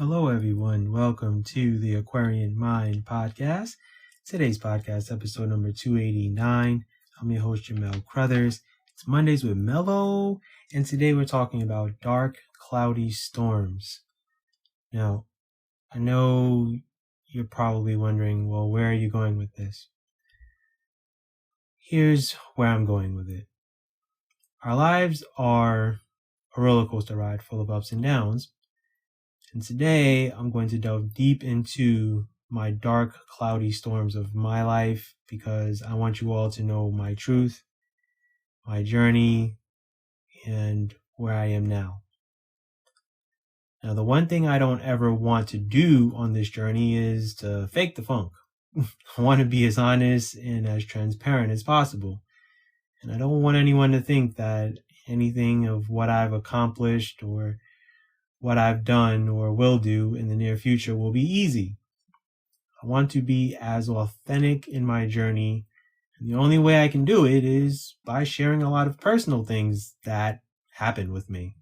Hello, everyone. Welcome to the Aquarian Mind podcast. Today's podcast, episode number 289. I'm your host, Jamel Crothers. It's Mondays with Mello, and today we're talking about dark, cloudy storms. Now, I know you're probably wondering, well, where are you going with this? Here's where I'm going with it. Our lives are a roller coaster ride full of ups and downs. And today, I'm going to delve deep into my dark, cloudy storms of my life because I want you all to know my truth, my journey, and where I am now. Now, the one thing I don't ever want to do on this journey is to fake the funk. I want to be as honest and as transparent as possible. And I don't want anyone to think that anything of what I've accomplished or what I've done or will do in the near future will be easy. I want to be as authentic in my journey, and the only way I can do it is by sharing a lot of personal things that happened with me.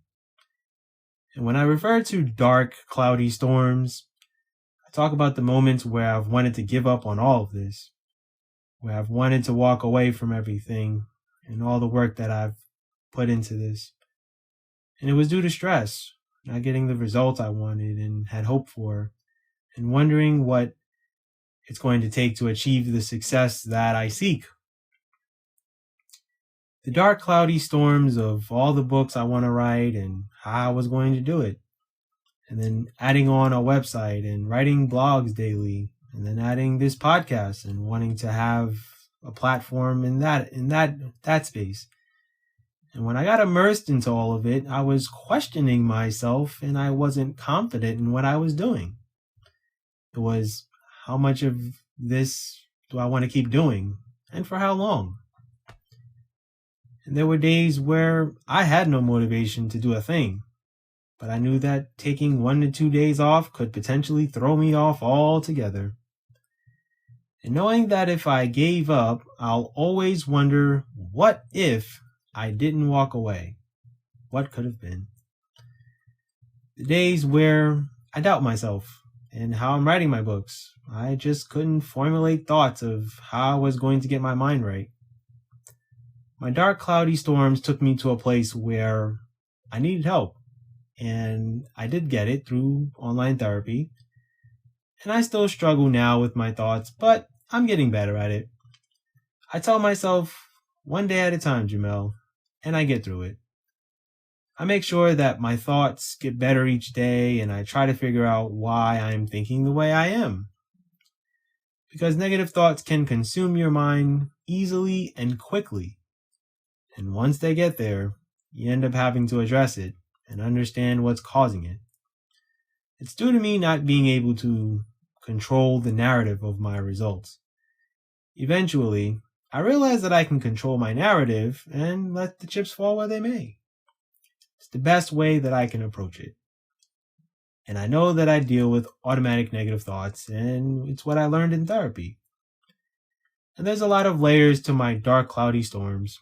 And when I refer to dark, cloudy storms, I talk about the moments where I've wanted to give up on all of this, where I've wanted to walk away from everything and all the work that I've put into this. And it was due to stress, not getting the results I wanted and had hoped for, and wondering what it's going to take to achieve the success that I seek. The dark, cloudy storms of all the books I want to write and how I was going to do it. And then adding on a website and writing blogs daily, and then adding this podcast and wanting to have a platform in that space. And when I got immersed into all of it, I was questioning myself and I wasn't confident in what I was doing. It was, how much of this do I want to keep doing? And for how long? And there were days where I had no motivation to do a thing. But I knew that taking 1 to 2 days off could potentially throw me off altogether. And knowing that if I gave up, I'll always wonder, what if I didn't walk away? What could have been? The days where I doubt myself and how I'm writing my books. I just couldn't formulate thoughts of how I was going to get my mind right. My dark, cloudy storms took me to a place where I needed help. And I did get it through online therapy. And I still struggle now with my thoughts, but I'm getting better at it. I tell myself, one day at a time, Jamel. And I get through it. I make sure that my thoughts get better each day and I try to figure out why I'm thinking the way I am. Because negative thoughts can consume your mind easily and quickly. And once they get there, you end up having to address it and understand what's causing it. It's due to me not being able to control the narrative of my results. Eventually, I realize that I can control my narrative and let the chips fall where they may. It's the best way that I can approach it. And I know that I deal with automatic negative thoughts, and it's what I learned in therapy. And there's a lot of layers to my dark, cloudy storms,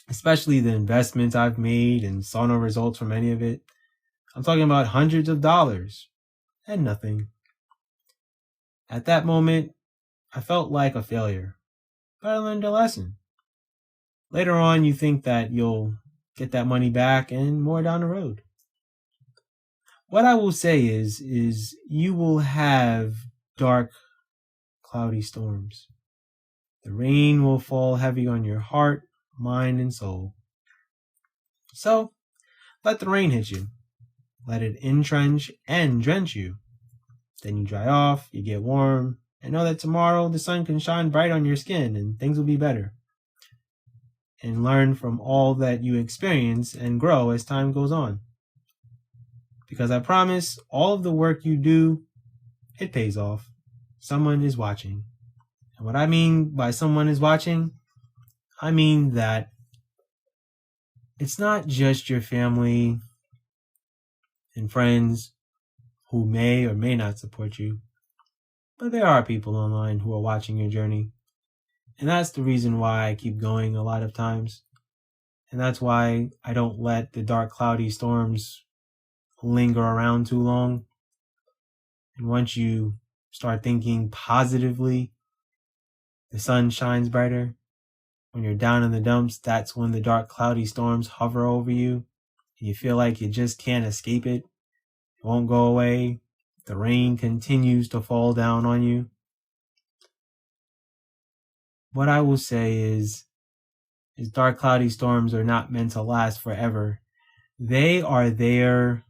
especially the investments I've made and saw no results from any of it. I'm talking about hundreds of dollars and nothing. At that moment, I felt like a failure. But I learned a lesson. Later on, you think that you'll get that money back and more down the road. What I will say is you will have dark, cloudy storms. The rain will fall heavy on your heart, mind, and soul. So, let the rain hit you. Let it entrench and drench you. Then you dry off, you get warm, and know that tomorrow the sun can shine bright on your skin and things will be better. And learn from all that you experience and grow as time goes on. Because I promise, all of the work you do, it pays off. Someone is watching. And what I mean by someone is watching, I mean that it's not just your family and friends who may or may not support you. But there are people online who are watching your journey. And that's the reason why I keep going a lot of times. And that's why I don't let the dark, cloudy storms linger around too long. And once you start thinking positively, the sun shines brighter. When you're down in the dumps, that's when the dark, cloudy storms hover over you. You feel like you just can't escape it. It won't go away. The rain continues to fall down on you. What I will say is dark, cloudy storms are not meant to last forever. They are there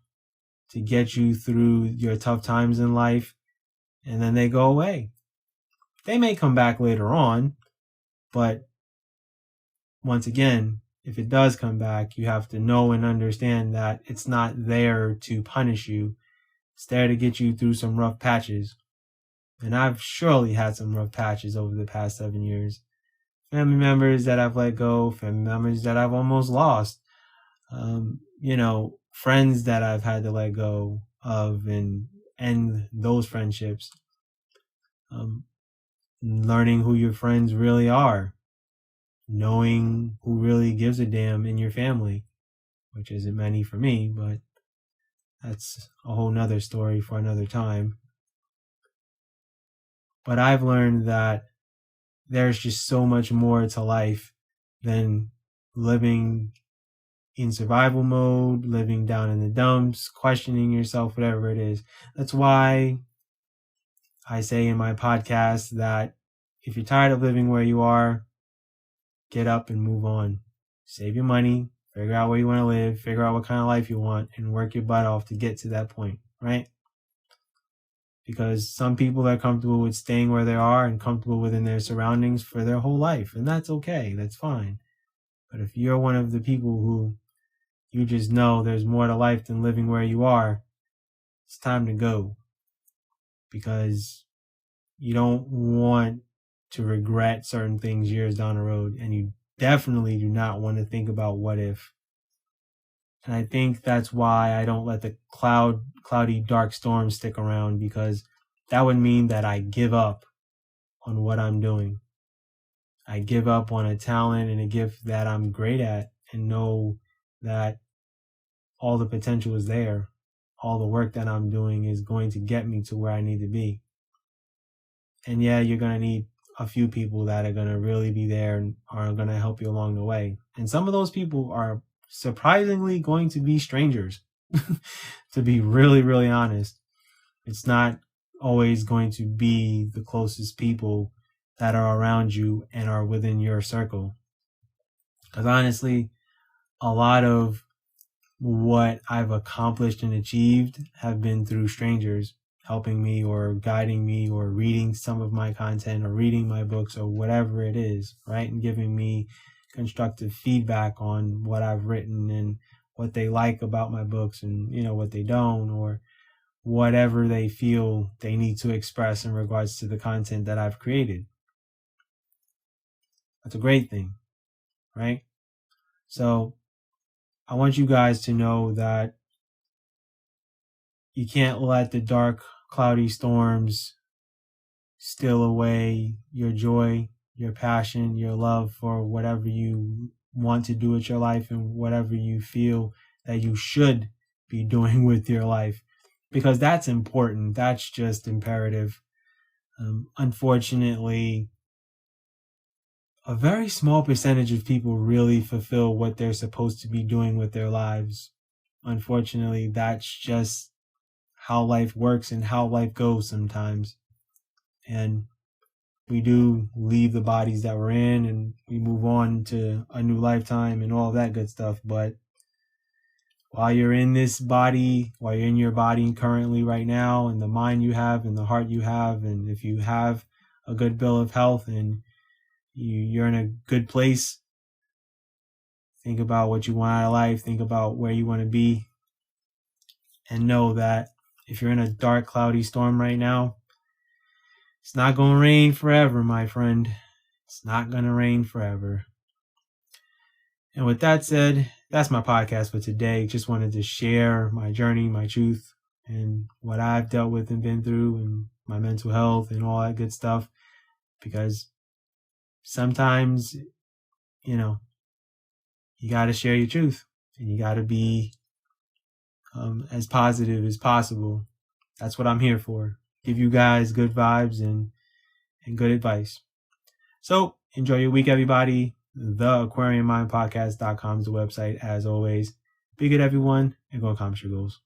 to get you through your tough times in life, and then they go away. They may come back later on, but once again, if it does come back, you have to know and understand that it's not there to punish you. It's there to get you through some rough patches. And I've surely had some rough patches over the past 7 years. Family members that I've let go, family members that I've almost lost, friends that I've had to let go of and end those friendships. Learning who your friends really are, knowing who really gives a damn in your family, which isn't many for me, but that's a whole nother story for another time. But I've learned that there's just so much more to life than living in survival mode, living down in the dumps, questioning yourself, whatever it is. That's why I say in my podcast that if you're tired of living where you are, get up and move on. Save your money, figure out where you want to live, figure out what kind of life you want, and work your butt off to get to that point, right? Because some people are comfortable with staying where they are and comfortable within their surroundings for their whole life, and that's okay, that's fine. But if you're one of the people who you just know there's more to life than living where you are, it's time to go. Because you don't want to regret certain things years down the road, and you definitely do not want to think about what if. And I think that's why I don't let the cloudy, dark storms stick around, because that would mean that I give up on what I'm doing. I give up on a talent and a gift that I'm great at, and know that all the potential is there. All the work that I'm doing is going to get me to where I need to be. And yeah, you're going to need a few people that are going to really be there and are going to help you along the way. And some of those people are surprisingly going to be strangers, to be really, really honest. It's not always going to be the closest people that are around you and are within your circle. Because honestly, a lot of what I've accomplished and achieved have been through strangers helping me or guiding me or reading some of my content or reading my books or whatever it is, right? And giving me constructive feedback on what I've written and what they like about my books and, what they don't, or whatever they feel they need to express in regards to the content that I've created. That's a great thing, right? So I want you guys to know that you can't let the dark, cloudy storms steal away your joy, your passion, your love for whatever you want to do with your life and whatever you feel that you should be doing with your life, because that's important. That's just imperative. Unfortunately, a very small percentage of people really fulfill what they're supposed to be doing with their lives. Unfortunately, that's just how life works and how life goes sometimes. And we do leave the bodies that we're in and we move on to a new lifetime and all that good stuff. But while you're in this body, while you're in your body currently right now, and the mind you have and the heart you have, and if you have a good bill of health and you're in a good place, think about what you want out of life, think about where you want to be, and know that if you're in a dark, cloudy storm right now, it's not going to rain forever, my friend. It's not going to rain forever. And with that said, that's my podcast for today. Just wanted to share my journey, my truth, and what I've dealt with and been through, and my mental health and all that good stuff. Because sometimes, you got to share your truth, and you got to be as positive as possible. That's what I'm here for. give you guys good vibes and good advice. So enjoy your week, everybody. The aquariummindpodcast.com is the website, as always. Be good, everyone, and go accomplish your goals.